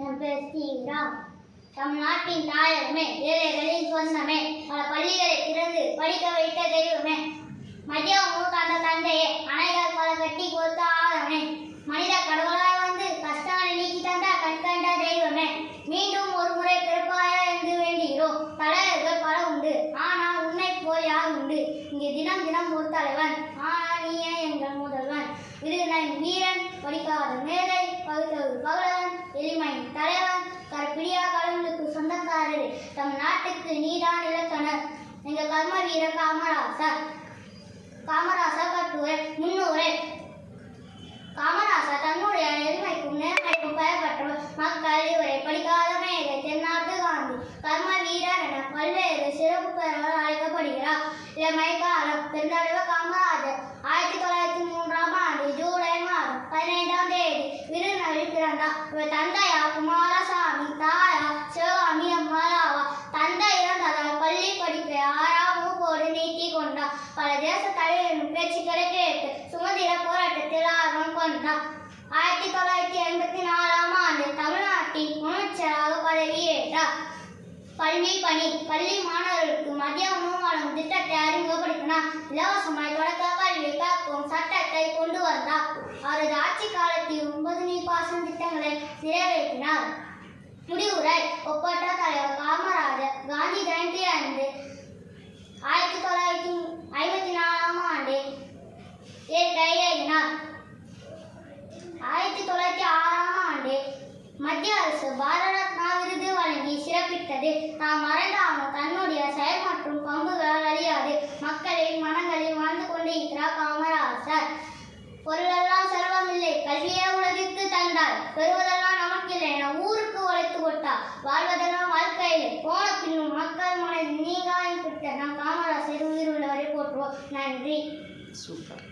என் பேர் ஸ்ரீராம். தமிழ்நாட்டின் தாயகமே, ஏழைகளின் சொந்தமே, பல பள்ளிகளை திறந்து படிக்க வைத்த தெய்வமே, மதிய உணவு தந்த தந்தையே, அணைகள் பல கட்டி கொடுத்த ஆதவனே, மனித கடவுளாய் வந்து கஷ்டங்களை நீக்கி தந்த கண்கண்ட தெய்வமே, மீண்டும் ஒரு முறை பிறப்பாயா என்று வேண்டுகிறோம். தலைவர்கள் பல உண்டு, ஆனால் உன்னை போல் யார் உண்டு? இங்கே தினம் தினம் ஒரு தலைவன், ஆனால் நீயே எங்கள் முதல்வன். விருதுநன் வீரன், படிக்காத மேதை, பகுத்தவர் பகலவன், எளிமையின் தலைவன், கற்பிடியா கடவுளுக்கு சொந்தக்காரர், தம் நாட்டுக்கு நீதான் இலக்கணர். எங்கள் கர்ம வீரர் காமராசர். காமராசர் கட்டுரை முன்னுரை. காமராசர் தன்னுடைய எளிமைக்கும் நேர்மைக்கும் பெயர் பெற்றவர். மக்கள் இவரை படிக்காத மேதை, தென்னாட்டு காந்தி, கர்ம வீரர் என பல்வேறு சிறப்பு பெயர்கள் அழைக்கப்படுகிறார். இளமை காலம். பெருந்தலைவர் காமராஜர் 1903ஆம் ஆண்டு ஜூலை மாதம் 15ஆம் தேதி விருதுநகரில் பிறந்தார். இவர் தந்தையார் குமாரசாமி, தாயார் சிவகாமி அம்மாளாவா. தந்தை இறந்ததால் பள்ளி படிப்பை 6ஆம் வகுப்போடு நீட்டிக் கொண்டார். பல தேச தலைவரின் பேச்சுக்களை கேட்டு சுதந்திர போராட்டத்தில் ஆர்வம் கொண்டார். 1954ஆம் ஆண்டு தமிழ்நாட்டின் முதலமைச்சராக பதவியேற்றார். கல்வி பணி. பள்ளி மாணவர்களுக்கு மதிய உணவு வழங்கும் திட்டத்தை அறிமுகப்படுத்தினார். இலவசமாய் தொடக்க கல்வியை காக்கும் சட்டத்தை கொண்டு வந்தார். அவரது ஆட்சி காலத்தில் 9 நீர்ப்பாசன திட்டங்களை நிறைவேற்றினார். முடிவுரை. ஒப்பற்ற தலைவர் காமராஜர் காந்தி ஜெயந்தி அன்று 1954ஆம் ஆண்டு கையெழுத்தினார். 1906ஆம் ஆண்டு மத்திய அரசு பாரத ரத்னா விருது வழங்கி சிறப்பித்தது. நாம் மறந்தாமல் தன்னுடைய செயல் மற்றும் பங்குகளால் அழியாது மக்களின் மனங்களில் வாழ்ந்து கொண்டிருக்கிறார் காமராசர். பொருளெல்லாம் செல்வமில்லை, கல்வியே உலகிற்கு தந்தார், பெறுவதெல்லாம் நமக்கில்லை என ஊருக்கு உழைத்து கொட்டார். வாழ்வதெல்லாம் வாழ்க்கையில் போன பின்னும் மக்கள் மனதில் நீங்காய் விட்ட நாம் காமராசர் உயிர் உள்ளவரை போற்றுவோம். நன்றி. சூப்பர்.